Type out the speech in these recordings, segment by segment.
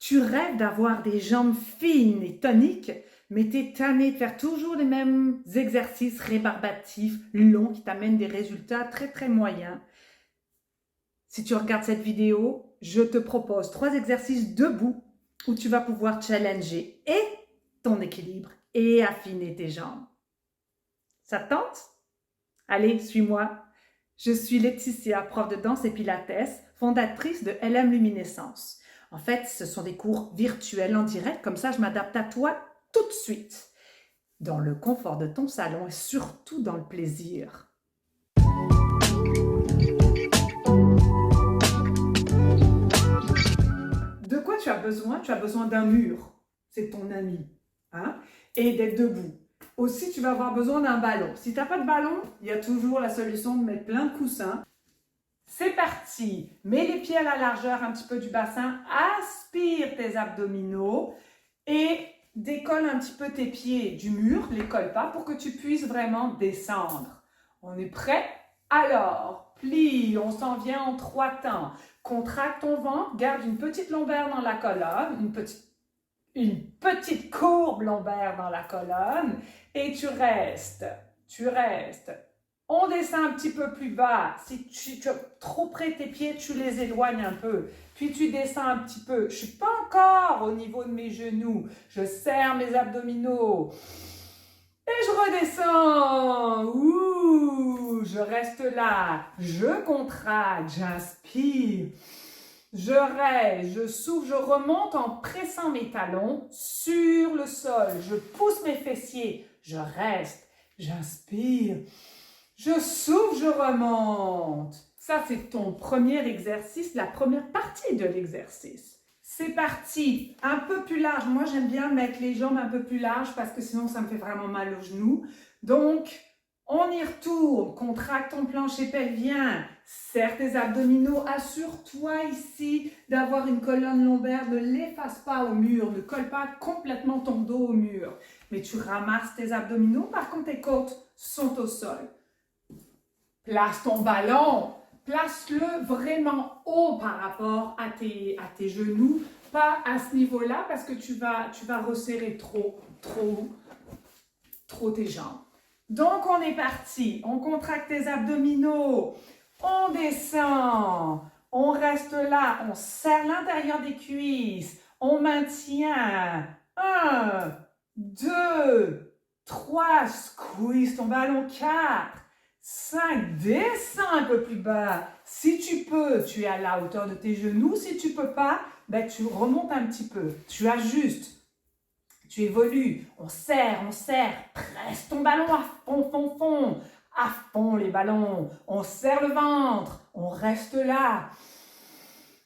Tu rêves d'avoir des jambes fines et toniques, mais t'es tanné de faire toujours les mêmes exercices rébarbatifs, longs, qui t'amènent des résultats très très moyens. Si tu regardes cette vidéo, je te propose 3 exercices debout où tu vas pouvoir challenger et ton équilibre et affiner tes jambes. Ça te tente? Allez, suis-moi. Je suis Laetitia, prof de danse et pilates, fondatrice de LM Luminescence. En fait, ce sont des cours virtuels en direct, comme ça je m'adapte à toi tout de suite, dans le confort de ton salon et surtout dans le plaisir. De quoi tu as besoin? Tu as besoin d'un mur, c'est ton ami, hein? Et d'être debout. Aussi, tu vas avoir besoin d'un ballon. Si tu n'as pas de ballon, il y a toujours la solution de mettre plein de coussins. C'est parti, mets les pieds à la largeur un petit peu du bassin, aspire tes abdominaux et décolle un petit peu tes pieds du mur, les colle pas pour que tu puisses vraiment descendre. On est prêt? Alors, plie, on s'en vient en 3 temps. Contracte ton ventre, garde une petite lombaire dans la colonne, une petite courbe lombaire dans la colonne et tu restes. On descend un petit peu plus bas. Si tu as trop près tes pieds, tu les éloignes un peu. Puis tu descends un petit peu. Je ne suis pas encore au niveau de mes genoux. Je serre mes abdominaux. Et je redescends. Ouh, je reste là. Je contracte, j'inspire. Je reste, je souffle, je remonte en pressant mes talons sur le sol. Je pousse mes fessiers. Je reste, j'inspire. Je souffle, je remonte. Ça, c'est ton premier exercice, la première partie de l'exercice. C'est parti, un peu plus large. Moi, j'aime bien mettre les jambes un peu plus larges parce que sinon, ça me fait vraiment mal aux genoux. Donc, on y retourne. Contracte ton plancher pelvien. Serre tes abdominaux. Assure-toi ici d'avoir une colonne lombaire. Ne l'efface pas au mur. Ne colle pas complètement ton dos au mur. Mais tu ramasses tes abdominaux. Par contre, tes côtes sont au sol. Place ton ballon, place-le vraiment haut par rapport à tes genoux, pas à ce niveau-là parce que tu vas resserrer trop tes jambes. Donc, on est parti, on contracte tes abdominaux, on descend, on reste là, on serre l'intérieur des cuisses, on maintient, 1, 2, 3, squeeze ton ballon, 4, 5, descends un peu plus bas. Si tu peux, tu es à la hauteur de tes genoux. Si tu ne peux pas, ben tu remontes un petit peu. Tu ajustes. Tu évolues. On serre. Presse ton ballon à fond. À fond les ballons. On serre le ventre. On reste là.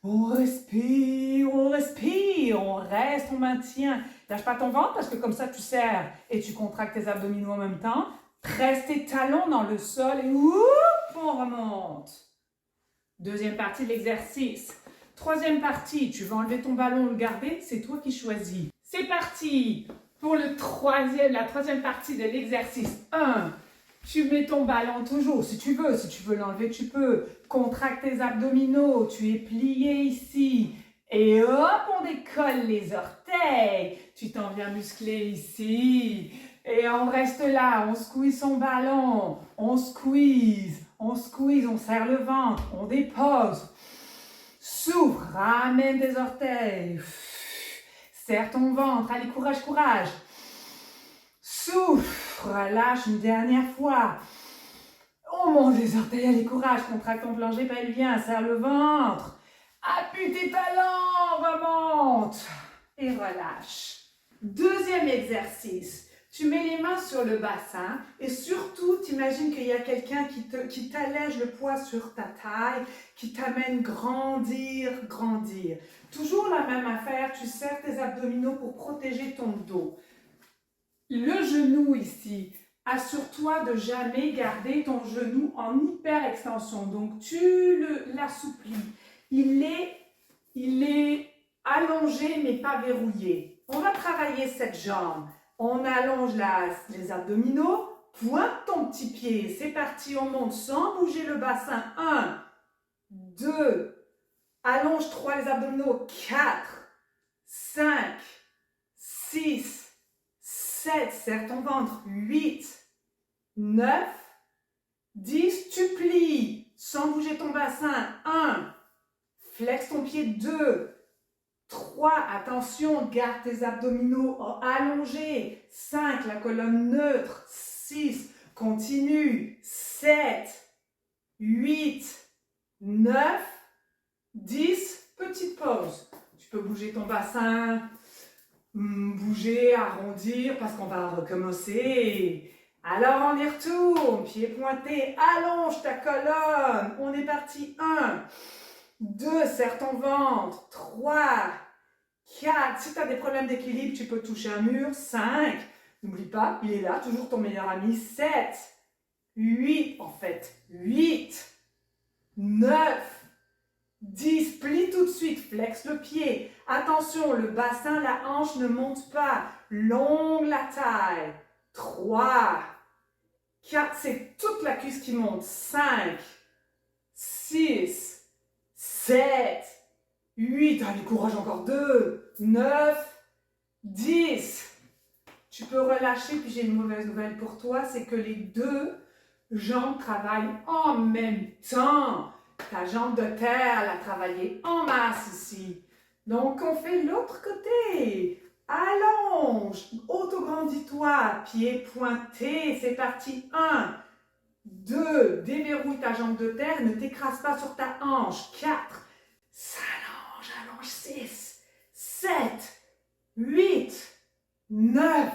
On respire. On reste, on maintient. Lâche pas ton ventre parce que comme ça, tu serres et tu contractes tes abdominaux en même temps. Presse tes talons dans le sol et on remonte. Deuxième partie de l'exercice. Troisième partie, tu vas enlever ton ballon ou le garder, c'est toi qui choisis. C'est parti pour la troisième partie de l'exercice. 1. Tu mets ton ballon toujours, si tu veux l'enlever, tu peux. Contracte tes abdominaux, tu es plié ici. Et hop, on décolle les orteils. Tu t'en viens muscler ici. Et on reste là, on squeeze son ballon, on squeeze, on serre le ventre, on dépose. Souffle, ramène tes orteils. Serre ton ventre, allez, courage. Souffle, relâche une dernière fois. On monte les orteils, allez, courage, contracte ton plancher pelvien, serre le ventre. Appuie tes talons, remonte. Et relâche. Deuxième exercice. Tu mets les mains sur le bassin et surtout, t'imagines qu'il y a quelqu'un qui t'allège le poids sur ta taille, qui t'amène grandir. Toujours la même affaire, tu serres tes abdominaux pour protéger ton dos. Le genou ici, assure-toi de jamais garder ton genou en hyper extension. Donc, tu l'assouplis. Il est allongé mais pas verrouillé. On va travailler cette jambe. On allonge les abdominaux, pointe ton petit pied. C'est parti, on monte sans bouger le bassin. 1, 2, allonge 3 les abdominaux. 4, 7, serre ton ventre, 8, 9, 10, tu plies sans bouger ton bassin, 1, flex ton pied, 2, 3, attention, garde tes abdominaux allongés, 5, la colonne neutre, 6, continue, 7, 8, 9, 10, petite pause. Tu peux bouger ton bassin, bouger, arrondir parce qu'on va recommencer. Alors on y retourne, pied pointé, allonge ta colonne. On est parti, 1, 2, serre ton ventre, 3, 4. Si tu as des problèmes d'équilibre, tu peux toucher un mur, 5. N'oublie pas, il est là, toujours ton meilleur ami, 7, 8 en fait, 8, 9, 10, plie tout de suite, flex le pied. Attention, le bassin, la hanche ne monte pas. Longue la taille. 3, 4, c'est toute la cuisse qui monte. 5, 6, 7, 8, allez, courage encore, 2, 9, 10. Tu peux relâcher, puis j'ai une mauvaise nouvelle pour toi, c'est que les deux jambes travaillent en même temps. Ta jambe de terre, elle a travaillé en masse ici. Donc, on fait l'autre côté. Allonge, autograndis-toi, pied pointé, c'est parti. 1, 2, déverrouille ta jambe de terre, ne t'écrase pas sur ta hanche. 4, s'allonge, allonge. 6, 7, 8, 9,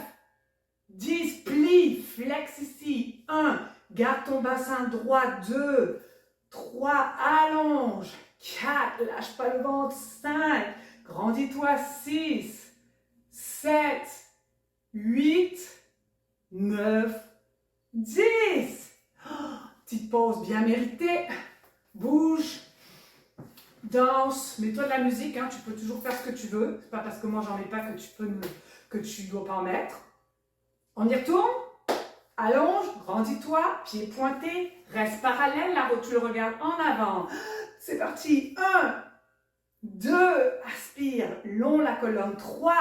10, plie, flex ici. 1, garde ton bassin droit. 2, 3, allonge. 4, lâche pas le ventre. 5, grandis-toi. 6, 7, 8, 9, 10. Oh, petite pause bien méritée. Bouge, danse, mets-toi de la musique. Hein, tu peux toujours faire ce que tu veux. C'est pas parce que moi j'en ai pas que tu dois pas en mettre. On y retourne. Allonge, grandis-toi, pied pointé, reste parallèle, la route, tu le regardes en avant. C'est parti, 1, 2, aspire, long la colonne, 3,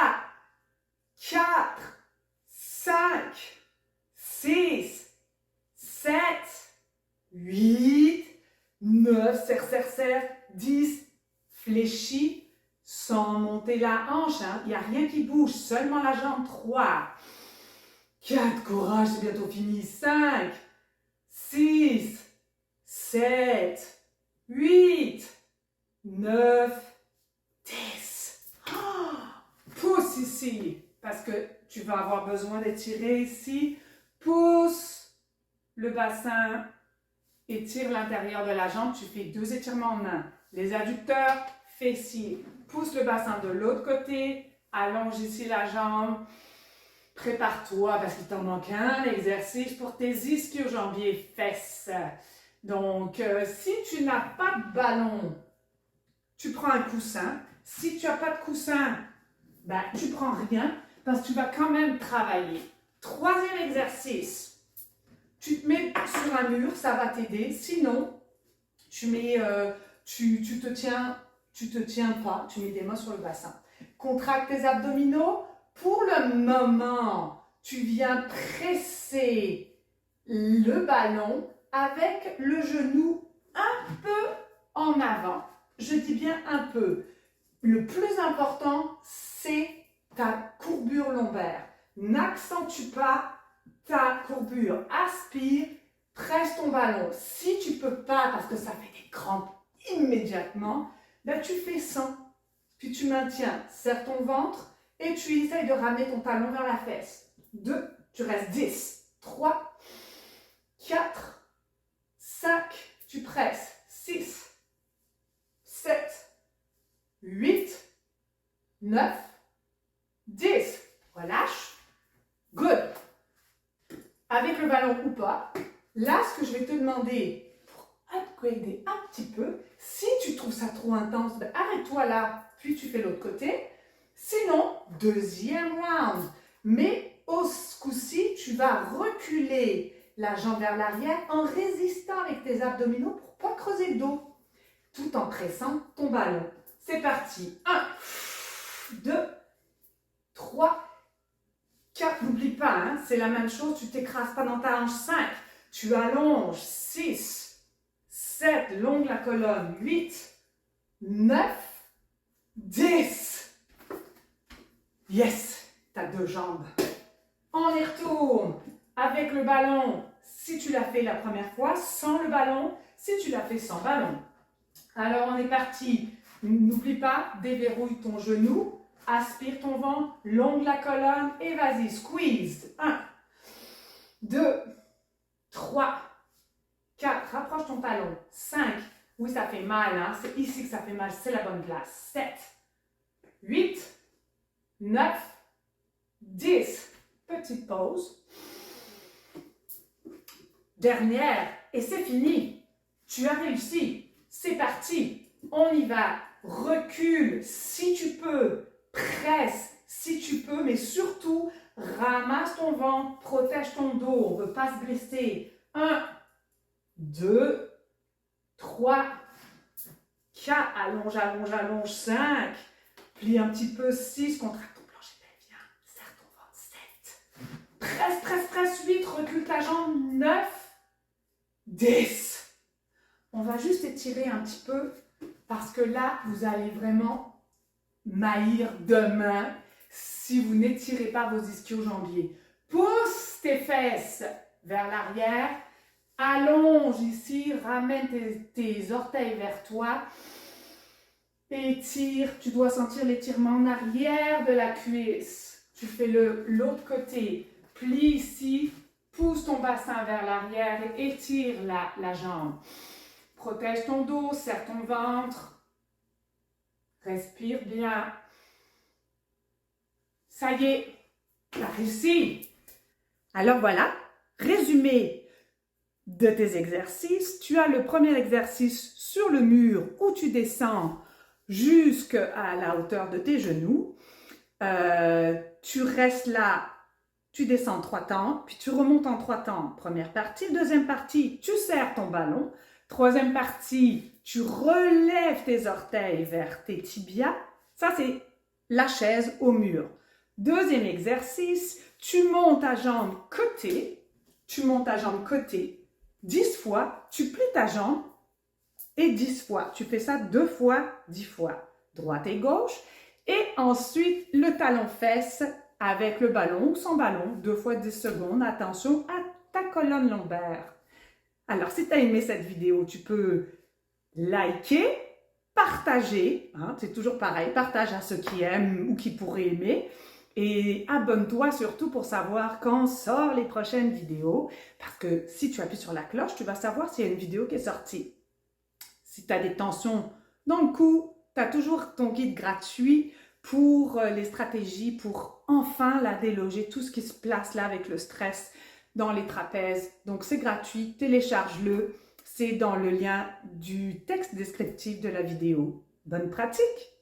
4, 5, 6, 7, 8, 9, serre, 10, fléchis, sans monter la hanche, hein. Il n'y a rien qui bouge, seulement la jambe, 3, 4, courage, c'est bientôt fini. 5, 6, 7, 8, 9, 10. Oh, pousse ici, parce que tu vas avoir besoin d'étirer ici. Pousse le bassin, étire l'intérieur de la jambe. Tu fais 2 étirements en un. Les adducteurs, fessiers. Pousse le bassin de l'autre côté. Allonge ici la jambe. Prépare-toi parce qu'il t'en manque un exercice pour tes ischio-jambiers fesses. Donc, si tu n'as pas de ballon, tu prends un coussin. Si tu n'as pas de coussin, ben, tu prends rien parce que tu vas quand même travailler. 3e exercice, tu te mets sur un mur, ça va t'aider. Sinon, tu te tiens pas, tu mets des mains sur le bassin. Contracte tes abdominaux. Pour le moment, tu viens presser le ballon avec le genou un peu en avant. Je dis bien un peu. Le plus important, c'est ta courbure lombaire. N'accentue pas ta courbure. Aspire, presse ton ballon. Si tu ne peux pas, parce que ça fait des crampes immédiatement, ben tu fais 100. Puis tu maintiens, serre ton ventre. Et tu essayes de ramener ton talon vers la fesse. 2, tu restes 10. 3, 4, 5, tu presses. 6, 7, 8, 9, 10. Relâche. Good. Avec le ballon ou pas, là, ce que je vais te demander pour upgrader un petit peu, si tu trouves ça trop intense, ben arrête-toi là, puis tu fais l'autre côté. Sinon, 2e round. Mais au coup-ci, tu vas reculer la jambe vers l'arrière en résistant avec tes abdominaux pour ne pas creuser le dos, tout en pressant ton ballon. C'est parti. 1, 2, 3, 4. N'oublie pas pas, hein, c'est la même chose, tu t'écrases pas dans ta hanche. 5, tu allonges. 6, 7, longue la colonne. 8, 9, 10. Yes, tu as 2 jambes. On y retourne avec le ballon. Si tu l'as fait la première fois, sans le ballon. Si tu l'as fait sans ballon. Alors, on est parti. N'oublie pas, déverrouille ton genou. Aspire ton ventre, longe la colonne et vas-y, squeeze. 1, 2, 3, 4, rapproche ton talon. 5, oui ça fait mal, hein? C'est ici que ça fait mal, c'est la bonne place. 7, 8, 9, 10. Petite pause. Dernière, et c'est fini. Tu as réussi. C'est parti. On y va. Recule si tu peux. Presse si tu peux, mais surtout, ramasse ton ventre, protège ton dos, on ne veut pas se blesser. 1, 2, 3, 4, allonge, allonge, allonge, 5, plie un petit peu, 6, contracte ton plancher pelvien, serre ton ventre, 7, presse, presse, presse, 8, recule ta jambe, 9, 10. On va juste étirer un petit peu parce que là, vous allez vraiment maillir demain si vous n'étirez pas vos ischio-jambiers. Pousse tes fesses vers l'arrière, allonge ici, ramène tes orteils vers toi, étire, tu dois sentir l'étirement en arrière de la cuisse. Tu fais l'autre côté, plie ici, pousse ton bassin vers l'arrière et étire la jambe. Protège ton dos, serre ton ventre. Respire bien. Ça y est, tu as réussi. Alors voilà, résumé de tes exercices. Tu as le premier exercice sur le mur où tu descends jusqu'à la hauteur de tes genoux. Tu restes là, tu descends 3 temps, puis tu remontes en 3 temps. Première partie. Deuxième partie, tu serres ton ballon. Troisième partie, tu relèves tes orteils vers tes tibias. Ça, c'est la chaise au mur. Deuxième exercice, tu montes ta jambe côté. Tu montes ta jambe côté 10 fois. Tu plies ta jambe et 10 fois. Tu fais ça 2 fois, 10 fois. Droite et gauche. Et ensuite, le talon-fesse avec le ballon ou sans ballon. 2 fois 10 secondes. Attention à ta colonne lombaire. Alors, si tu as aimé cette vidéo, tu peux liker, partager, hein, c'est toujours pareil, partage à ceux qui aiment ou qui pourraient aimer, et abonne-toi surtout pour savoir quand sort les prochaines vidéos, parce que si tu appuies sur la cloche, tu vas savoir s'il y a une vidéo qui est sortie. Si tu as des tensions dans le cou, tu as toujours ton guide gratuit pour les stratégies, pour enfin la déloger, tout ce qui se place là avec le stress dans les trapèzes. Donc c'est gratuit, télécharge-le, c'est dans le lien du texte descriptif de la vidéo. Bonne pratique!